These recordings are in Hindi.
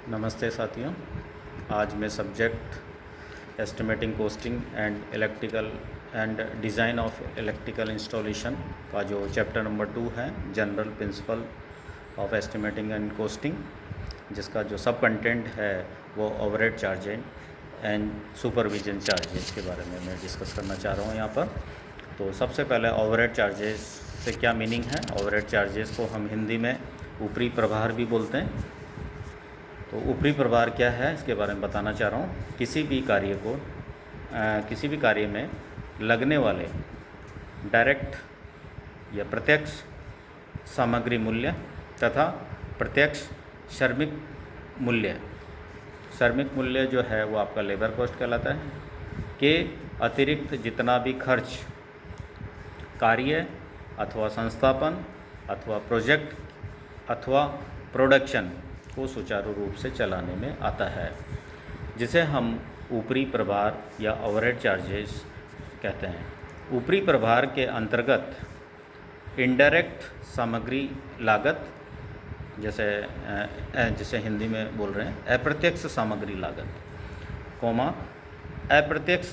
नमस्ते साथियों। आज मैं subject estimating costing and electrical and design of electrical installation का जो चैप्टर नंबर 2 है, general principle of estimating and costing, जिसका जो सब कंटेंट है वो overhead charges and supervision charges के बारे में मैं डिस्कस करना चाह रहा हूँ यहाँ पर। तो सबसे पहले ओवरहेड चार्जेस से क्या मीनिंग है। ओवरहेड चार्जेस को हम हिंदी में ऊपरी प्रभार भी बोलते हैं। तो ऊपरी प्रभार क्या है, इसके बारे में बताना चाह रहा हूँ। किसी भी कार्य में लगने वाले डायरेक्ट या प्रत्यक्ष सामग्री मूल्य तथा प्रत्यक्ष श्रमिक मूल्य जो है वो आपका लेबर कॉस्ट कहलाता है, के अतिरिक्त जितना भी खर्च कार्य अथवा संस्थापन अथवा प्रोजेक्ट अथवा प्रोडक्शन को सुचारू रूप से चलाने में आता है, जिसे हम ऊपरी प्रभार या ओवरहेड चार्जेस कहते हैं। ऊपरी प्रभार के अंतर्गत इनडायरेक्ट सामग्री लागत, जैसे हिंदी में बोल रहे हैं अप्रत्यक्ष सामग्री लागत, अप्रत्यक्ष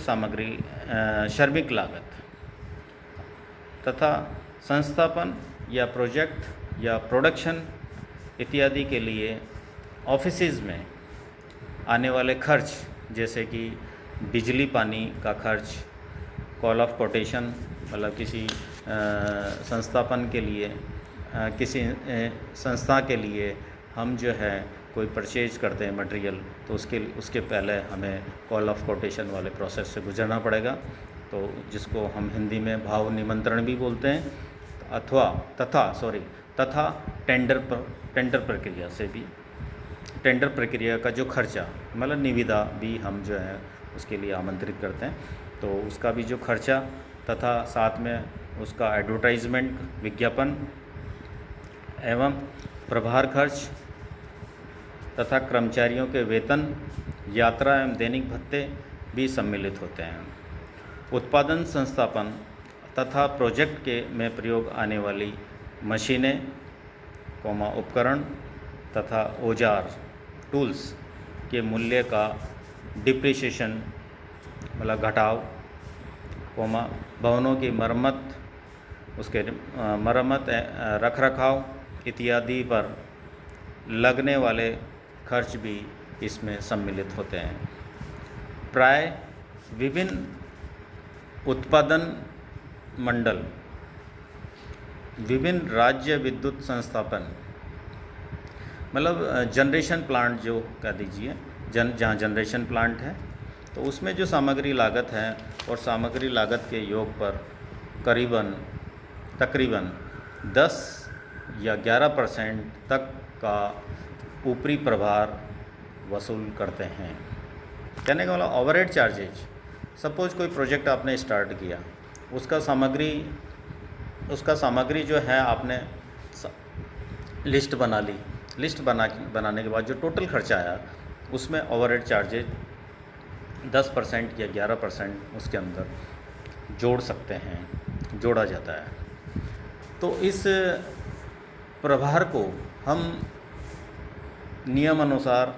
सामग्री श्रमिक लागत तथा संस्थापन या प्रोजेक्ट या प्रोडक्शन इत्यादि के लिए ऑफिसेज में आने वाले खर्च, जैसे कि बिजली पानी का खर्च, कॉल ऑफ कोटेशन, मतलब किसी संस्थापन के लिए, किसी संस्था के लिए हम जो है कोई परचेज करते हैं मटेरियल, तो उसके पहले हमें कॉल ऑफ कोटेशन वाले प्रोसेस से गुजरना पड़ेगा, तो जिसको हम हिंदी में भाव निमंत्रण भी बोलते हैं, तथा टेंडर प्रक्रिया से भी, टेंडर प्रक्रिया का जो खर्चा, मतलब निविदा भी हम जो है उसके लिए आमंत्रित करते हैं, तो उसका भी जो खर्चा तथा साथ में उसका एडवर्टाइजमेंट, विज्ञापन एवं प्रभार खर्च तथा कर्मचारियों के वेतन, यात्रा एवं दैनिक भत्ते भी सम्मिलित होते हैं। उत्पादन संस्थापन तथा प्रोजेक्ट के में प्रयोग आने वाली मशीनें, उपकरण तथा औजार, टूल्स के मूल्य का डिप्रिसिएशन, मतलब घटाव, भवनों की मरम्मत, उसके रख रखाव इत्यादि पर लगने वाले खर्च भी इसमें सम्मिलित होते हैं। प्राय विभिन्न उत्पादन मंडल, विभिन्न राज्य विद्युत संस्थापन, मतलब जनरेशन प्लांट जो कह दीजिए, जहाँ जनरेशन प्लांट है, तो उसमें जो सामग्री लागत है और सामग्री लागत के योग पर तकरीबन 10 या 11% तक का ऊपरी प्रभार वसूल करते हैं। कहने का मतलब ओवरहेड चार्जेज, सपोज कोई प्रोजेक्ट आपने स्टार्ट किया, उसका सामग्री जो है आपने लिस्ट बना ली, बनाने के बाद जो टोटल खर्चा आया उसमें ओवरहेड चार्जेज 10% या 11% उसके अंदर जोड़ा जाता है। तो इस प्रभार को हम नियम अनुसार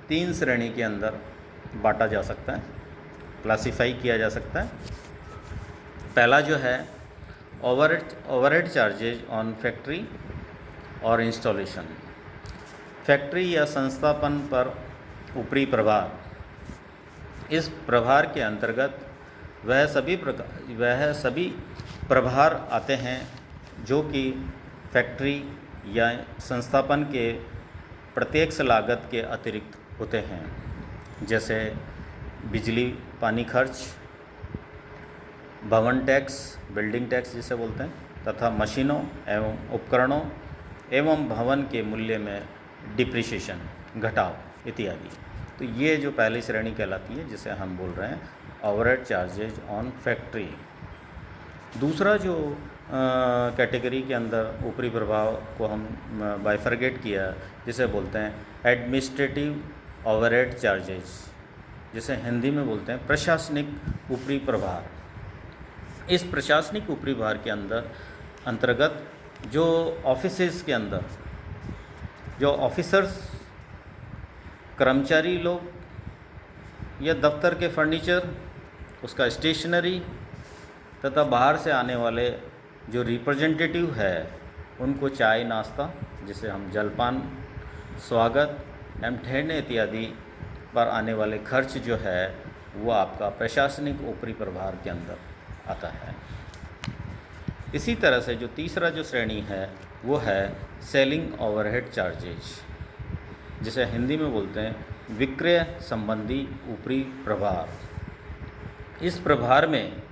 3 श्रेणी के अंदर बांटा जा सकता है, क्लासिफाई किया जा सकता है। पहला जो है ओवरहेड चार्जेज ऑन फैक्ट्री और इंस्टॉलेशन, फैक्ट्री या संस्थापन पर ऊपरी प्रभार। इस प्रभार के अंतर्गत वह सभी प्रभार आते हैं जो कि फैक्ट्री या संस्थापन के प्रत्यक्ष लागत के अतिरिक्त होते हैं, जैसे बिजली पानी खर्च, भवन टैक्स, बिल्डिंग टैक्स जिसे बोलते हैं, तथा मशीनों एवं उपकरणों एवं भवन के मूल्य में डिप्रिसिएशन, घटाव इत्यादि। तो ये जो पहली श्रेणी कहलाती है, जिसे हम बोल रहे हैं ओवरहेड चार्जेज ऑन फैक्ट्री। दूसरा जो कैटेगरी के अंदर ऊपरी प्रभाव को हम बाइफरगेट किया, जिसे बोलते हैं एडमिनिस्ट्रेटिव ओवरहेड चार्जेज, जिसे हिंदी में बोलते हैं प्रशासनिक ऊपरी प्रभार। इस प्रशासनिक ऊपरी भार के अंतर्गत जो ऑफिसेस के अंदर जो ऑफिसर्स, कर्मचारी लोग या दफ्तर के फर्नीचर, उसका स्टेशनरी तथा बाहर से आने वाले जो रिप्रेजेंटेटिव है उनको चाय नाश्ता, जिसे हम जलपान, स्वागत एवं ठहरने इत्यादि पर आने वाले खर्च जो है वो आपका प्रशासनिक ऊपरी प्रभार के अंदर आता है। इसी तरह से जो तीसरा जो श्रेणी है वो है सेलिंग ओवरहेड चार्जेज, जिसे हिंदी में बोलते हैं विक्रय संबंधी ऊपरी प्रभार। इस प्रभार में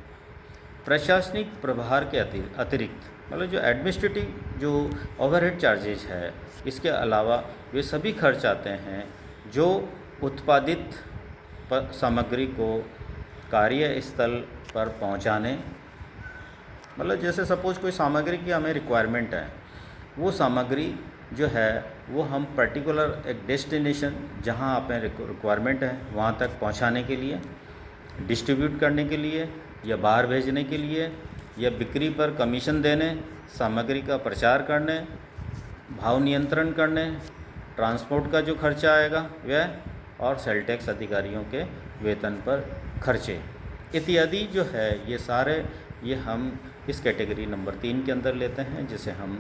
प्रशासनिक प्रभार के अतिरिक्त मतलब जो एडमिनिस्ट्रेटिव जो ओवरहेड चार्जेज है, इसके अलावा वे सभी खर्च आते हैं जो उत्पादित सामग्री को कार्यस्थल पर पहुंचाने, मतलब जैसे सपोज कोई सामग्री की हमें रिक्वायरमेंट है, वो सामग्री जो है वो हम पर्टिकुलर एक डेस्टिनेशन जहां आप रिक्वायरमेंट है वहां तक पहुंचाने के लिए, डिस्ट्रीब्यूट करने के लिए या बाहर भेजने के लिए या बिक्री पर कमीशन देने, सामग्री का प्रचार करने, भाव नियंत्रण करने, ट्रांसपोर्ट का जो खर्चा आएगा वह, और सेल टैक्स अधिकारियों के वेतन पर खर्चे इत्यादि जो है ये सारे ये हम इस कैटेगरी नंबर 3 के अंदर लेते हैं, जिसे हम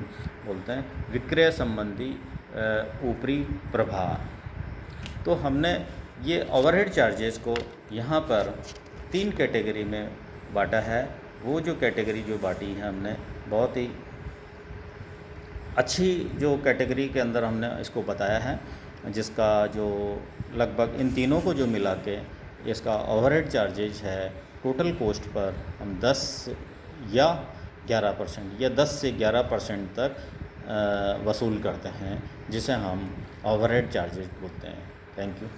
बोलते हैं विक्रय संबंधी ऊपरी प्रभार। तो हमने ये ओवरहेड चार्जेस को यहाँ पर 3 कैटेगरी में बांटा है। वो जो कैटेगरी जो बांटी है हमने बहुत ही अच्छी जो कैटेगरी के अंदर हमने इसको बताया है, जिसका जो लगभग इन तीनों को जो मिला के इसका ओवरहेड चार्जेज है टोटल कॉस्ट पर हम 10 या 11% या 10 से 11% तक वसूल करते हैं, जिसे हम ओवरहेड चार्जेज बोलते हैं। Thank you.